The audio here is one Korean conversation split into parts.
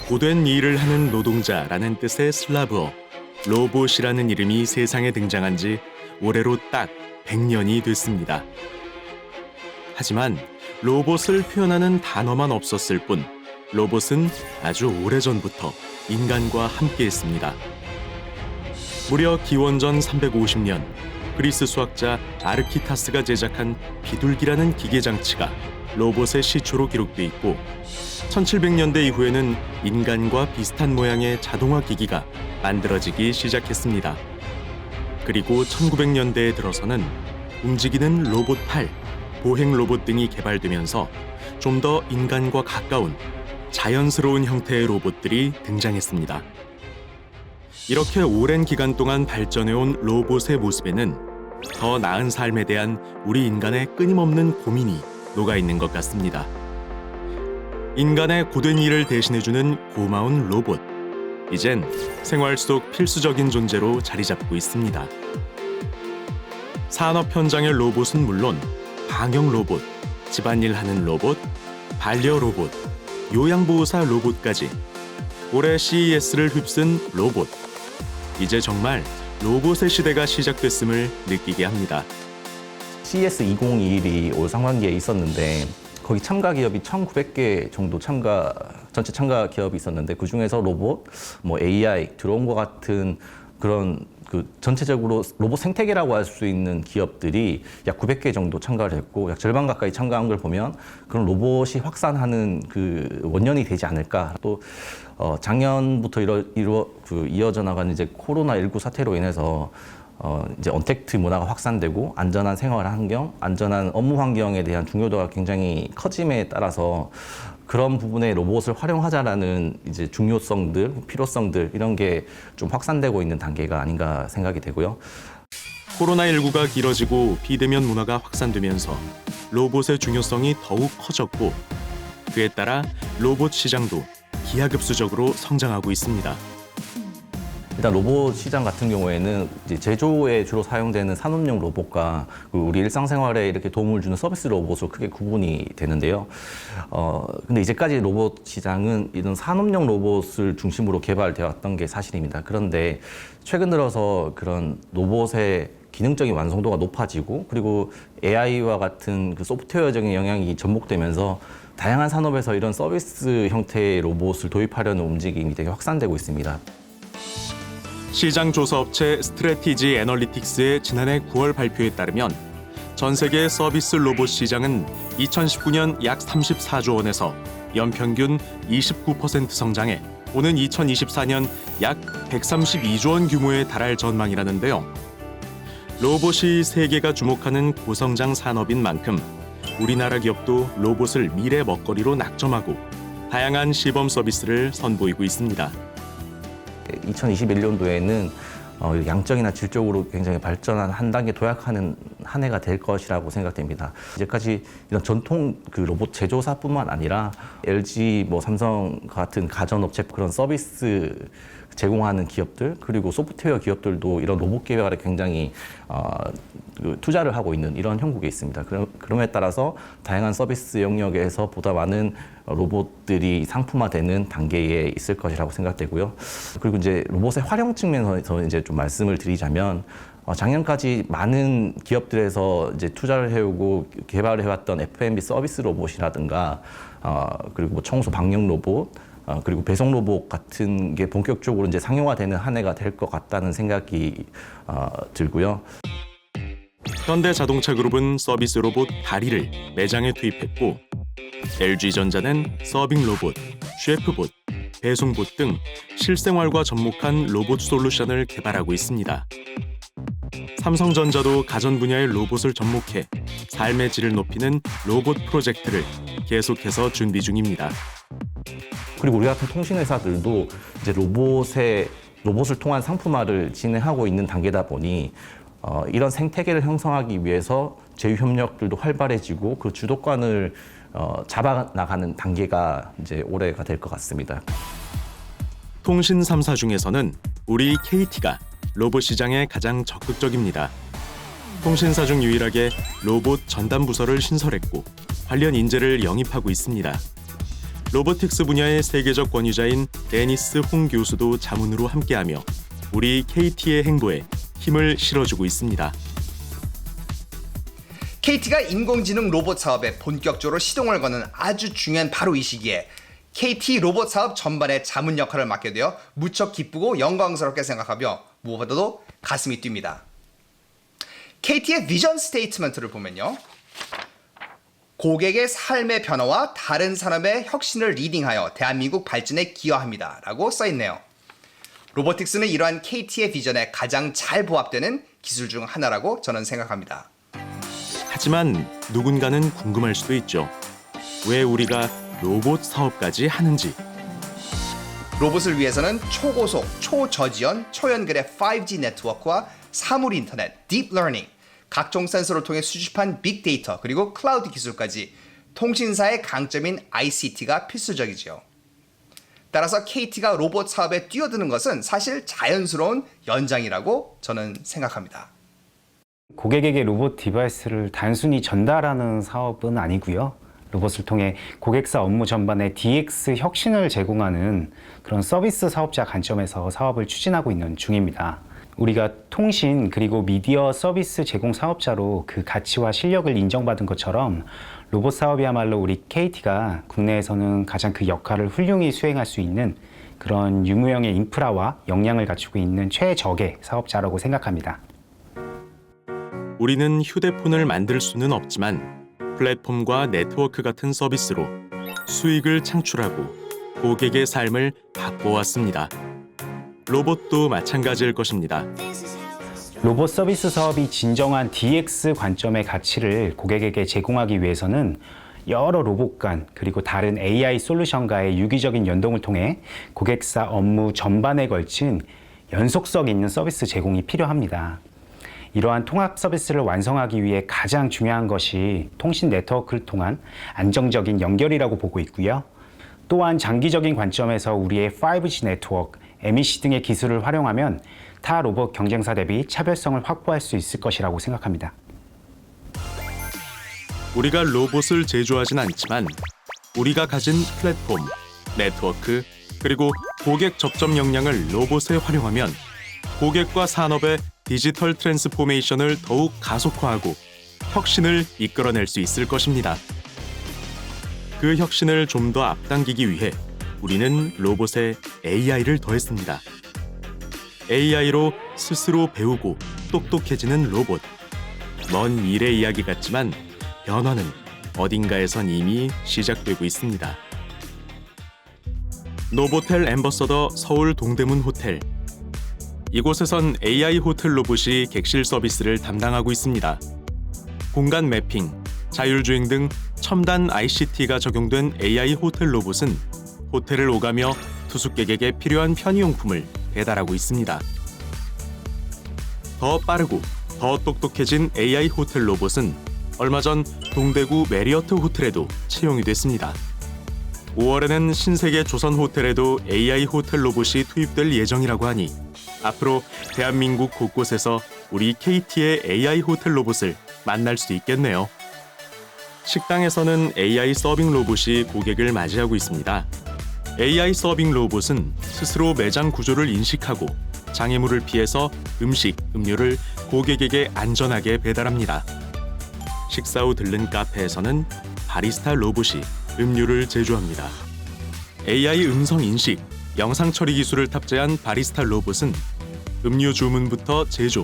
고된 일을 하는 노동자라는 뜻의 슬라브어 로봇이라는 이름이 세상에 등장한 지 올해로 딱 100년이 됐습니다. 하지만 로봇을 표현하는 단어만 없었을 뿐 로봇은 아주 오래전부터 인간과 함께했습니다. 무려 기원전 350년 그리스 수학자 아르키타스가 제작한 비둘기라는 기계장치가 로봇의 시초로 기록돼 있고 1700년대 이후에는 인간과 비슷한 모양의 자동화 기기가 만들어지기 시작했습니다. 그리고 1900년대에 들어서는 움직이는 로봇 팔, 보행 로봇 등이 개발되면서 좀 더 인간과 가까운 자연스러운 형태의 로봇들이 등장했습니다. 이렇게 오랜 기간 동안 발전해온 로봇의 모습에는 더 나은 삶에 대한 우리 인간의 끊임없는 고민이 녹아있는 것 같습니다. 인간의 고된 일을 대신해주는 고마운 로봇. 이젠 생활 속 필수적인 존재로 자리 잡고 있습니다. 산업 현장의 로봇은 물론 방역 로봇, 집안일 하는 로봇, 반려 로봇, 요양보호사 로봇까지 올해 CES를 휩쓴 로봇. 이제 정말 로봇의 시대가 시작됐음을 느끼게 합니다. CES 2021이 올 상반기에 있었는데 거기 참가 기업이 1,900개 정도 전체 참가 기업이 있었는데 그 중에서 로봇, AI, 드론과 같은 그런 전체적으로 로봇 생태계라고 할 수 있는 기업들이 약 900개 정도 참가를 했고 약 절반 가까이 참가한 걸 보면 그런 로봇이 확산하는 그 원년이 되지 않을까. 또 작년부터 이어져 나가는 이제 코로나19 사태로 인해서 이제 언택트 문화가 확산되고 안전한 생활 환경, 안전한 업무 환경에 대한 중요도가 굉장히 커짐에 따라서 그런 부분에 로봇을 활용하자라는 이제 중요성들, 필요성들 이런 게 좀 확산되고 있는 단계가 아닌가 생각이 되고요. 코로나19가 길어지고 비대면 문화가 확산되면서 로봇의 중요성이 더욱 커졌고 그에 따라 로봇 시장도 기하급수적으로 성장하고 있습니다. 일단 로봇 시장 같은 경우에는 이제 제조에 주로 사용되는 산업용 로봇과 우리 일상생활에 이렇게 도움을 주는 서비스 로봇으로 크게 구분이 되는데요. 근데 이제까지 로봇 시장은 이런 산업용 로봇을 중심으로 개발되었던 게 사실입니다. 그런데 최근 들어서 그런 로봇의 기능적인 완성도가 높아지고 그리고 AI와 같은 그 소프트웨어적인 영향이 접목되면서 다양한 산업에서 이런 서비스 형태의 로봇을 도입하려는 움직임이 되게 확산되고 있습니다. 시장 조사 업체 스트래티지 애널리틱스의 지난해 9월 발표에 따르면 전 세계 서비스 로봇 시장은 2019년 약 34조 원에서 연평균 29% 성장해 오는 2024년 약 132조 원 규모에 달할 전망이라는데요. 로봇이 세계가 주목하는 고성장 산업인 만큼 우리나라 기업도 로봇을 미래 먹거리로 낙점하고 다양한 시범 서비스를 선보이고 있습니다. 2021년도에는 양적이나 질적으로 굉장히 발전한 한 단계 도약하는 한 해가 될 것이라고 생각됩니다. 이제까지 이런 전통 로봇 제조사뿐만 아니라 LG, 삼성 같은 가전업체 그런 서비스 제공하는 기업들 그리고 소프트웨어 기업들도 이런 로봇 개발에 굉장히 투자를 하고 있는 이런 형국에 있습니다. 그럼에 따라서 다양한 서비스 영역에서 보다 많은 로봇들이 상품화되는 단계에 있을 것이라고 생각되고요. 그리고 이제 로봇의 활용 측면에서 이제 좀 말씀을 드리자면 작년까지 많은 기업들에서 이제 투자를 해오고 개발을 해왔던 F&B 서비스 로봇이라든가 그리고 청소 방역 로봇 그리고 배송 로봇 같은 게 본격적으로 이제 상용화되는 한 해가 될 것 같다는 생각이 들고요. 현대자동차그룹은 서비스 로봇 다리를 매장에 투입했고 LG전자는 서빙 로봇, 셰프봇, 배송봇 등 실생활과 접목한 로봇 솔루션을 개발하고 있습니다. 삼성전자도 가전 분야의 로봇을 접목해 삶의 질을 높이는 로봇 프로젝트를 계속해서 준비 중입니다. 그리고 우리 같은 통신회사들도 이제 로봇을 통한 상품화를 진행하고 있는 단계다 보니 이런 생태계를 형성하기 위해서 제휴 협력들도 활발해지고 그 주도권을 잡아나가는 단계가 이제 올해가 될 것 같습니다. 통신 3사 중에서는 우리 KT가 로봇 시장에 가장 적극적입니다. 통신사 중 유일하게 로봇 전담 부서를 신설했고 관련 인재를 영입하고 있습니다. 로보틱스 분야의 세계적 권위자인 데니스 홍 교수도 자문으로 함께하며 우리 KT의 행보에 힘을 실어주고 있습니다. KT가 인공지능 로봇 사업에 본격적으로 시동을 거는 아주 중요한 바로 이 시기에 KT 로봇 사업 전반의 자문 역할을 맡게 되어 무척 기쁘고 영광스럽게 생각하며 무엇보다도 가슴이 뜁니다. KT의 비전 스테이트먼트를 보면요. 고객의 삶의 변화와 다른 산업의 혁신을 리딩하여 대한민국 발전에 기여합니다. 라고 써있네요. 로보틱스는 이러한 KT의 비전에 가장 잘 부합되는 기술 중 하나라고 저는 생각합니다. 하지만 누군가는 궁금할 수도 있죠. 왜 우리가 로봇 사업까지 하는지. 로봇을 위해서는 초고속, 초저지연, 초연결의 5G 네트워크와 사물 인터넷, 딥러닝, 각종 센서를 통해 수집한 빅데이터, 그리고 클라우드 기술까지 통신사의 강점인 ICT가 필수적이지요. 따라서 KT가 로봇 사업에 뛰어드는 것은 사실 자연스러운 연장이라고 저는 생각합니다. 고객에게 로봇 디바이스를 단순히 전달하는 사업은 아니고요. 로봇을 통해 고객사 업무 전반에 DX 혁신을 제공하는 그런 서비스 사업자 관점에서 사업을 추진하고 있는 중입니다. 우리가 통신 그리고 미디어 서비스 제공 사업자로 그 가치와 실력을 인정받은 것처럼 로봇 사업이야말로 우리 KT가 국내에서는 가장 그 역할을 훌륭히 수행할 수 있는 그런 유무형의 인프라와 역량을 갖추고 있는 최적의 사업자라고 생각합니다. 우리는 휴대폰을 만들 수는 없지만 플랫폼과 네트워크 같은 서비스로 수익을 창출하고 고객의 삶을 바꿔왔습니다. 로봇도 마찬가지일 것입니다. 로봇 서비스 사업이 진정한 DX 관점의 가치를 고객에게 제공하기 위해서는 여러 로봇 간 그리고 다른 AI 솔루션과의 유기적인 연동을 통해 고객사 업무 전반에 걸친 연속성 있는 서비스 제공이 필요합니다. 이러한 통합 서비스를 완성하기 위해 가장 중요한 것이 통신 네트워크를 통한 안정적인 연결이라고 보고 있고요. 또한 장기적인 관점에서 우리의 5G 네트워크, MEC 등의 기술을 활용하면 타 로봇 경쟁사 대비 차별성을 확보할 수 있을 것이라고 생각합니다. 우리가 로봇을 제조하진 않지만 우리가 가진 플랫폼, 네트워크, 그리고 고객 접점 역량을 로봇에 활용하면 고객과 산업의 디지털 트랜스포메이션을 더욱 가속화하고 혁신을 이끌어낼 수 있을 것입니다. 그 혁신을 좀 더 앞당기기 위해 우리는 로봇에 AI를 더했습니다. AI로 스스로 배우고 똑똑해지는 로봇. 먼 미래 이야기 같지만 변화는 어딘가에선 이미 시작되고 있습니다. 노보텔 엠버서더 서울 동대문 호텔. 이곳에선 AI 호텔 로봇이 객실 서비스를 담당하고 있습니다. 공간 매핑, 자율주행 등 첨단 ICT가 적용된 AI 호텔 로봇은 호텔을 오가며 투숙객에게 필요한 편의용품을 배달하고 있습니다. 더 빠르고 더 똑똑해진 AI 호텔 로봇은 얼마 전 동대구 메리어트 호텔에도 채용이 됐습니다. 5월에는 신세계 조선 호텔에도 AI 호텔 로봇이 투입될 예정이라고 하니 앞으로 대한민국 곳곳에서 우리 KT의 AI 호텔 로봇을 만날 수 있겠네요. 식당에서는 AI 서빙 로봇이 고객을 맞이하고 있습니다. AI 서빙 로봇은 스스로 매장 구조를 인식하고 장애물을 피해서 음식, 음료를 고객에게 안전하게 배달합니다. 식사 후 들른 카페에서는 바리스타 로봇이 음료를 제조합니다. AI 음성 인식, 영상 처리 기술을 탑재한 바리스타 로봇은 음료 주문부터 제조,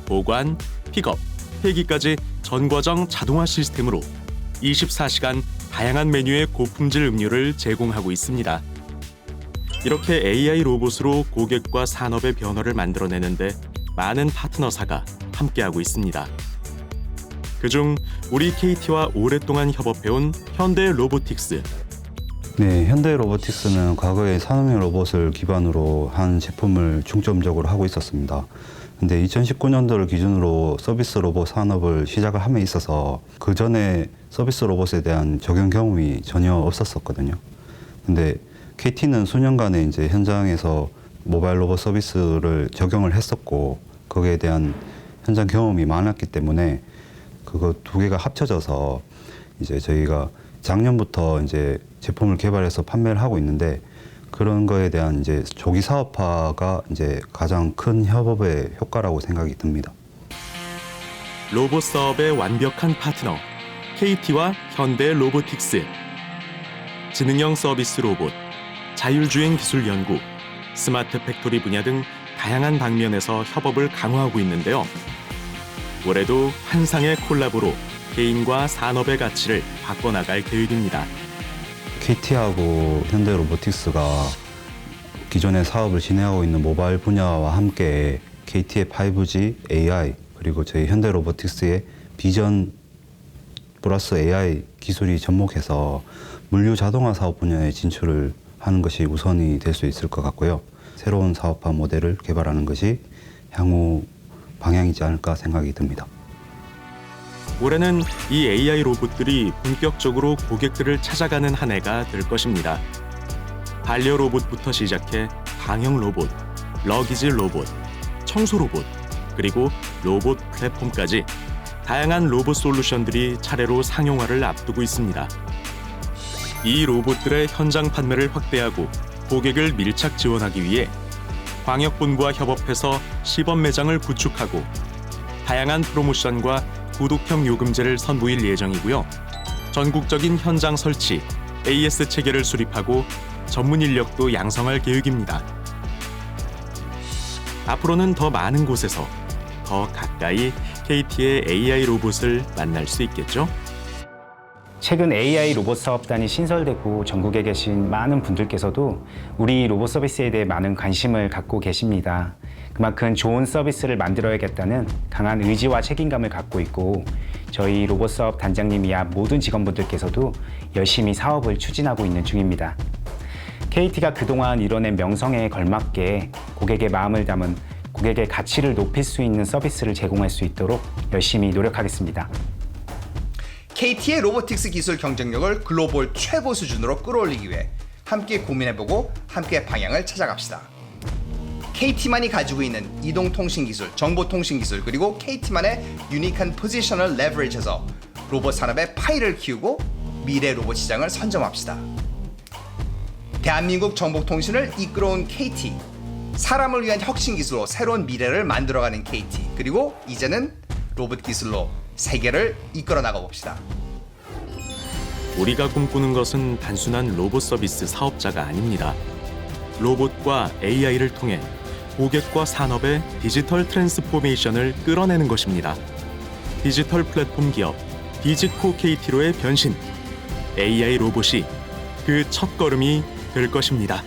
보관, 픽업, 폐기까지 전 과정 자동화 시스템으로 24시간 다양한 메뉴의 고품질 음료를 제공하고 있습니다. 이렇게 AI 로봇으로 고객과 산업의 변화를 만들어내는데 많은 파트너사가 함께하고 있습니다. 그중 우리 KT와 오랫동안 협업해온 현대 로보틱스. 네, 현대 로보틱스는 과거에 산업용 로봇을 기반으로 한 제품을 중점적으로 하고 있었습니다. 근데 2019년도를 기준으로 서비스 로봇 산업을 시작을 함에 있어서 그 전에 서비스 로봇에 대한 적용 경험이 전혀 없었었거든요. 근데 KT는 수년간에 이제 현장에서 모바일 로봇 서비스를 적용을 했었고 거기에 대한 현장 경험이 많았기 때문에 그거 두 개가 합쳐져서 이제 저희가 작년부터 이제 제품을 개발해서 판매를 하고 있는데 그런 거에 대한 이제 조기 사업화가 이제 가장 큰 협업의 효과라고 생각이 듭니다. 로봇 사업의 완벽한 파트너 KT와 현대 로보틱스. 지능형 서비스 로봇, 자율주행 기술 연구, 스마트 팩토리 분야 등 다양한 방면에서 협업을 강화하고 있는데요. 올해도 환상의 콜라보로 개인과 산업의 가치를 바꿔나갈 계획입니다. KT하고 현대 로보틱스가 기존의 사업을 진행하고 있는 모바일 분야와 함께 KT의 5G, AI 그리고 저희 현대 로보틱스의 비전 플러스 AI 기술이 접목해서 물류 자동화 사업 분야에 진출을 하는 것이 우선이 될 수 있을 것 같고요. 새로운 사업화 모델을 개발하는 것이 향후 방향이지 않을까 생각이 듭니다. 올해는 이 AI 로봇들이 본격적으로 고객들을 찾아가는 한 해가 될 것입니다. 반려 로봇부터 시작해 방역 로봇, 러기지 로봇, 청소 로봇, 그리고 로봇 플랫폼까지 다양한 로봇 솔루션들이 차례로 상용화를 앞두고 있습니다. 이 로봇들의 현장 판매를 확대하고 고객을 밀착 지원하기 위해 광역본부와 협업해서 시범 매장을 구축하고 다양한 프로모션과 구독형 요금제를 선보일 예정이고요. 전국적인 현장 설치, AS 체계를 수립하고 전문 인력도 양성할 계획입니다. 앞으로는 더 많은 곳에서 더 가까이 KT의 AI 로봇을 만날 수 있겠죠? 최근 AI 로봇 사업단이 신설되고 전국에 계신 많은 분들께서도 우리 로봇 서비스에 대해 많은 관심을 갖고 계십니다. 그만큼 좋은 서비스를 만들어야겠다는 강한 의지와 책임감을 갖고 있고 저희 로봇 사업 단장님이야 모든 직원분들께서도 열심히 사업을 추진하고 있는 중입니다. KT가 그동안 이뤄낸 명성에 걸맞게 고객의 마음을 담은 고객의 가치를 높일 수 있는 서비스를 제공할 수 있도록 열심히 노력하겠습니다. KT의 로보틱스 기술 경쟁력을 글로벌 최고 수준으로 끌어올리기 위해 함께 고민해보고 함께 방향을 찾아갑시다. KT만이 가지고 있는 이동통신 기술, 정보통신 기술, 그리고 KT만의 유니크한 포지셔널 레버리지해서 로봇 산업의 파이를 키우고 미래 로봇 시장을 선점합시다. 대한민국 정보통신을 이끌어온 KT, 사람을 위한 혁신 기술로 새로운 미래를 만들어가는 KT, 그리고 이제는 로봇 기술로 세계를 이끌어 나가 봅시다. 우리가 꿈꾸는 것은 단순한 로봇 서비스 사업자가 아닙니다. 로봇과 AI를 통해 고객과 산업의 디지털 트랜스포메이션을 끌어내는 것입니다. 디지털 플랫폼 기업 디지코 KT로의 변신, AI 로봇이 그 첫걸음이 될 것입니다.